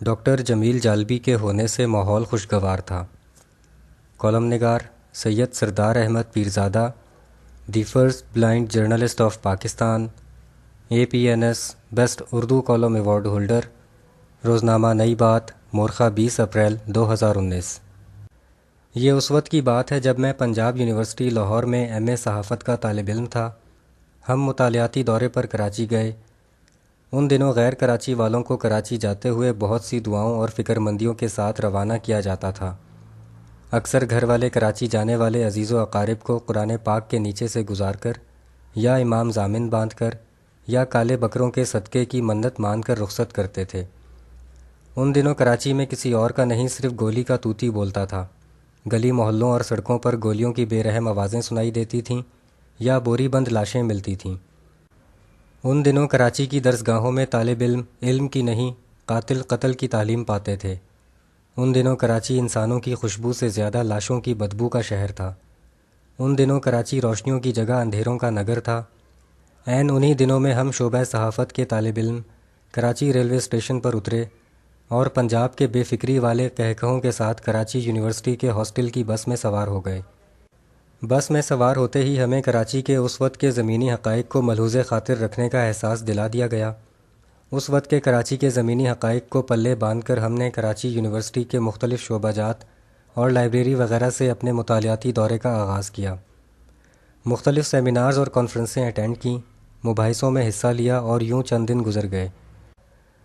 Doctor جمیل جالبی کے ہونے سے ماحول خوشگوار تھا۔ کالم نگار Syed Sardar Ahmed Pirzada, the first blind journalist of Pakistan, APNS best Urdu column award holder, روزنامہ نئی بات، مورخہ 20 اپریل 2019۔ یہ اس وقت کی بات ہے جب میں پنجاب یونیورسٹی لاہور میں MA صحافت کا طالب علم تھا۔ ہم مطالعاتی دورے پر کراچی گئے۔ ان دنوں غیر کراچی والوں کو کراچی جاتے ہوئے بہت سی دعاؤں اور فکر مندیوں کے ساتھ روانہ کیا جاتا تھا۔ اکثر گھر والے کراچی جانے والے عزیز و اقارب کو قرآن پاک کے نیچے سے گزار کر، یا امام ضامن باندھ کر، یا کالے بکروں کے صدقے کی منت مان کر رخصت کرتے تھے۔ ان دنوں کراچی میں کسی اور کا نہیں، صرف گولی کا طوطی بولتا تھا۔ گلی محلوں اور سڑکوں پر گولیوں کی بے رحم آوازیں سنائی دیتی تھیں یا بوری بند لاشیں ملتی تھیں۔ ان دنوں کراچی کی درسگاہوں میں طالب علم علم کی نہیں، قاتل قتل کی تعلیم پاتے تھے۔ ان دنوں کراچی انسانوں کی خوشبو سے زیادہ لاشوں کی بدبو کا شہر تھا۔ ان دنوں کراچی روشنیوں کی جگہ اندھیروں کا نگر تھا۔ عین انہی دنوں میں ہم شعبہ صحافت کے طالب علم کراچی ریلوے اسٹیشن پر اترے اور پنجاب کے بے فکری والے کہکہوں کے ساتھ کراچی یونیورسٹی کے ہاسٹل کی بس میں سوار ہو گئے۔ بس میں سوار ہوتے ہی ہمیں کراچی کے اس وقت کے زمینی حقائق کو ملحوظ خاطر رکھنے کا احساس دلا دیا گیا۔ اس وقت کے کراچی کے زمینی حقائق کو پلے باندھ کر ہم نے کراچی یونیورسٹی کے مختلف شعبہ جات اور لائبریری وغیرہ سے اپنے مطالعاتی دورے کا آغاز کیا۔ مختلف سیمینارز اور کانفرنسیں اٹینڈ کیں، مباحثوں میں حصہ لیا اور یوں چند دن گزر گئے۔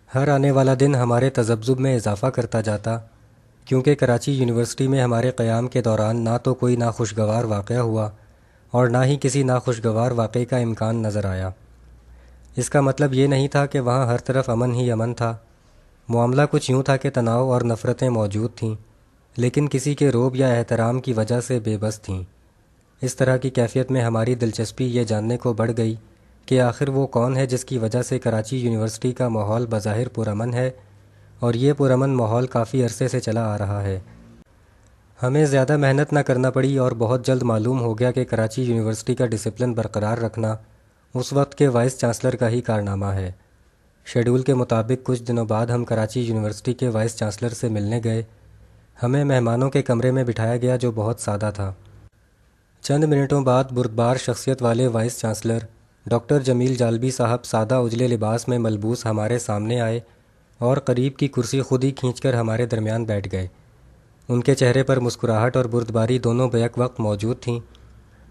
ہر آنے والا دن ہمارے تذبذب میں اضافہ کرتا جاتا، کیونکہ کراچی یونیورسٹی میں ہمارے قیام کے دوران نہ تو کوئی ناخوشگوار واقعہ ہوا اور نہ ہی کسی ناخوشگوار واقعے کا امکان نظر آیا۔ اس کا مطلب یہ نہیں تھا کہ وہاں ہر طرف امن ہی امن تھا۔ معاملہ کچھ یوں تھا کہ تناؤ اور نفرتیں موجود تھیں، لیکن کسی کے رعب یا احترام کی وجہ سے بے بس تھیں۔ اس طرح کی کیفیت میں ہماری دلچسپی یہ جاننے کو بڑھ گئی کہ آخر وہ کون ہے جس کی وجہ سے کراچی یونیورسٹی کا ماحول بظاہر پرامن ہے، اور یہ پرامن ماحول کافی عرصے سے چلا آ رہا ہے۔ ہمیں زیادہ محنت نہ کرنا پڑی اور بہت جلد معلوم ہو گیا کہ کراچی یونیورسٹی کا ڈسپلن برقرار رکھنا اس وقت کے وائس چانسلر کا ہی کارنامہ ہے۔ شیڈول کے مطابق کچھ دنوں بعد ہم کراچی یونیورسٹی کے وائس چانسلر سے ملنے گئے۔ ہمیں مہمانوں کے کمرے میں بٹھایا گیا جو بہت سادہ تھا۔ چند منٹوں بعد بردبار شخصیت والے وائس چانسلر ڈاکٹر جمیل جالبی صاحب سادہ اجلے لباس میں ملبوس ہمارے سامنے آئے اور قریب کی کرسی خود ہی کھینچ کر ہمارے درمیان بیٹھ گئے۔ ان کے چہرے پر مسکراہٹ اور بردباری دونوں بیک وقت موجود تھیں۔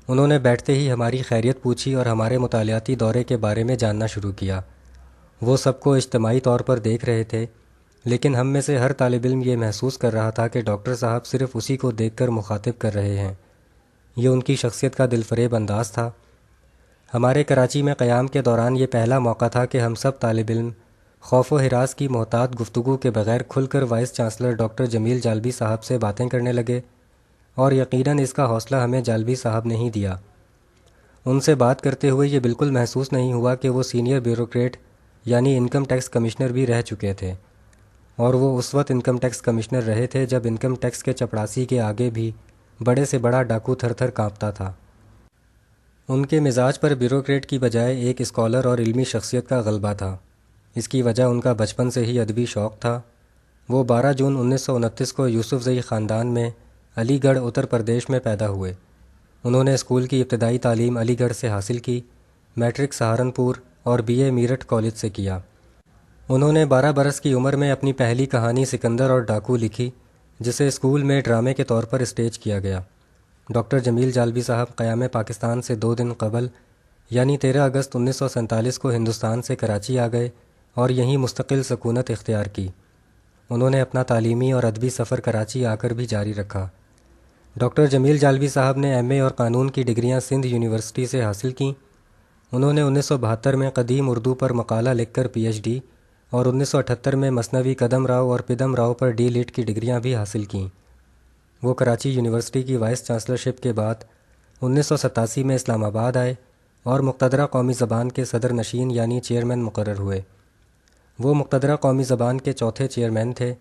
انہوں نے بیٹھتے ہی ہماری خیریت پوچھی اور ہمارے مطالعاتی دورے کے بارے میں جاننا شروع کیا۔ وہ سب کو اجتماعی طور پر دیکھ رہے تھے، لیکن ہم میں سے ہر طالب علم یہ محسوس کر رہا تھا کہ ڈاکٹر صاحب صرف اسی کو دیکھ کر مخاطب کر رہے ہیں۔ یہ ان کی شخصیت کا دلفریب انداز تھا۔ ہمارے کراچی میں قیام کے دوران یہ پہلا موقع تھا کہ ہم سب طالب علم خوف و ہراس کی محتاط گفتگو کے بغیر کھل کر وائس چانسلر ڈاکٹر جمیل جالبی صاحب سے باتیں کرنے لگے، اور یقیناً اس کا حوصلہ ہمیں جالبی صاحب نے ہی دیا۔ ان سے بات کرتے ہوئے یہ بالکل محسوس نہیں ہوا کہ وہ سینئر بیوروکریٹ یعنی انکم ٹیکس کمشنر بھی رہ چکے تھے، اور وہ اس وقت انکم ٹیکس کمشنر رہے تھے جب انکم ٹیکس کے چپڑاسی کے آگے بھی بڑے سے بڑا ڈاکو تھر تھر کانپتا تھا۔ ان کے مزاج پر بیوروکریٹ کی بجائے ایک اسکالر اور علمی شخصیت کا غلبہ تھا۔ اس کی وجہ ان کا بچپن سے ہی ادبی شوق تھا۔ وہ 12 جون 1929 کو یوسف زئی خاندان میں علی گڑھ اتر پردیش میں پیدا ہوئے۔ انہوں نے اسکول کی ابتدائی تعلیم علی گڑھ سے حاصل کی، میٹرک سہارنپور اور BA میرٹھ کالج سے کیا۔ انہوں نے 12 برس کی عمر میں اپنی پہلی کہانی سکندر اور ڈاکو لکھی، جسے اسکول میں ڈرامے کے طور پر اسٹیج کیا گیا۔ ڈاکٹر جمیل جالبی صاحب قیام پاکستان سے 2 دن قبل یعنی 13 اگست 1947 کو ہندوستان سے کراچی آ گئے اور یہیں مستقل سکونت اختیار کی۔ انہوں نے اپنا تعلیمی اور ادبی سفر کراچی آ کر بھی جاری رکھا۔ ڈاکٹر جمیل جالبی صاحب نے MA اور قانون کی ڈگریاں سندھ یونیورسٹی سے حاصل کیں۔ انہوں نے 1972 میں قدیم اردو پر مقالہ لکھ کر PhD اور 1978 میں مثنوی قدم راؤ اور پدم راؤ پر D.Litt کی ڈگریاں بھی حاصل کیں۔ وہ کراچی یونیورسٹی کی وائس چانسلرشپ کے بعد 1987 میں اسلام آباد آئے اور مقتدرہ قومی زبان کے صدر نشین یعنی چیئرمین مقرر ہوئے۔ وہ مقتدرہ قومی زبان کے چوتھے چیئرمین تھے۔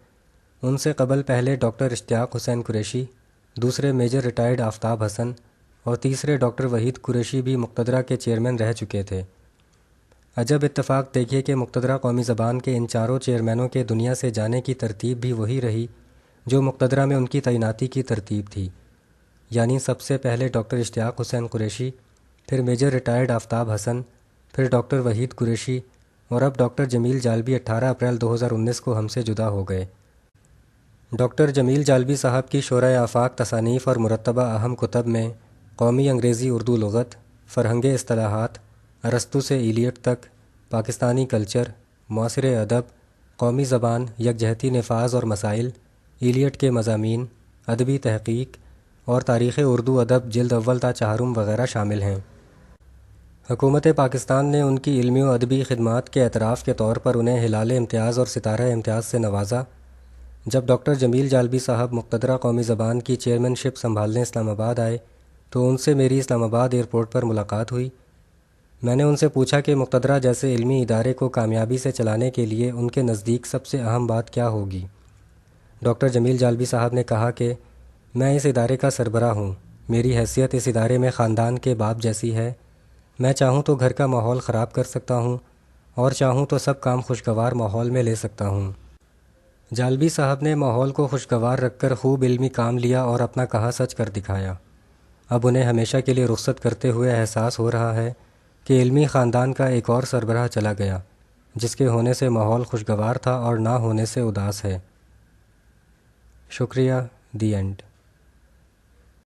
ان سے قبل پہلے ڈاکٹر اشتیاق حسین قریشی، دوسرے میجر ریٹائرڈ آفتاب حسن اور تیسرے ڈاکٹر وحید قریشی بھی مقتدرہ کے چیئرمین رہ چکے تھے۔ عجب اتفاق دیکھیے کہ مقتدرہ قومی زبان کے ان چاروں چیئرمینوں کے دنیا سے جانے کی ترتیب بھی وہی رہی جو مقتدرہ میں ان کی تعیناتی کی ترتیب تھی، یعنی سب سے پہلے ڈاکٹر اشتیاق حسین قریشی، پھر میجر ریٹائرڈ آفتاب حسن، پھر ڈاکٹر وحید قریشی، اور اب ڈاکٹر جمیل جالبی 18 اپریل 2019 کو ہم سے جدا ہو گئے۔ ڈاکٹر جمیل جالبی صاحب کی شورۂ آفاق تصانیف اور مرتبہ اہم کتب میں قومی انگریزی اردو لغت، فرہنگ اصطلاحات، ارسطو سے ایلیٹ تک، پاکستانی کلچر، معاصر ادب، قومی زبان، یکجہتی نفاذ اور مسائل، ایلیٹ کے مضامین، ادبی تحقیق اور تاریخ اردو ادب جلد اول تا چہارم وغیرہ شامل ہیں۔ حکومت پاکستان نے ان کی علمی و ادبی خدمات کے اعتراف کے طور پر انہیں ہلال امتیاز اور ستارہ امتیاز سے نوازا۔ جب ڈاکٹر جمیل جالبی صاحب مقتدرہ قومی زبان کی چیئرمین شپ سنبھالنے اسلام آباد آئے تو ان سے میری اسلام آباد ایئرپورٹ پر ملاقات ہوئی۔ میں نے ان سے پوچھا کہ مقتدرہ جیسے علمی ادارے کو کامیابی سے چلانے کے لیے ان کے نزدیک سب سے اہم بات کیا ہوگی۔ ڈاکٹر جمیل جالبی صاحب نے کہا کہ میں اس ادارے کا سربراہ ہوں، میری حیثیت اس ادارے میں خاندان کے باپ جیسی ہے، میں چاہوں تو گھر کا ماحول خراب کر سکتا ہوں اور چاہوں تو سب کام خوشگوار ماحول میں لے سکتا ہوں۔ جالبی صاحب نے ماحول کو خوشگوار رکھ کر خوب علمی کام لیا اور اپنا کہا سچ کر دکھایا۔ اب انہیں ہمیشہ کے لیے رخصت کرتے ہوئے احساس ہو رہا ہے کہ علمی خاندان کا ایک اور سربراہ چلا گیا جس کے ہونے سے ماحول خوشگوار تھا اور نہ ہونے سے اداس ہے۔ شکریہ، دی اینڈ۔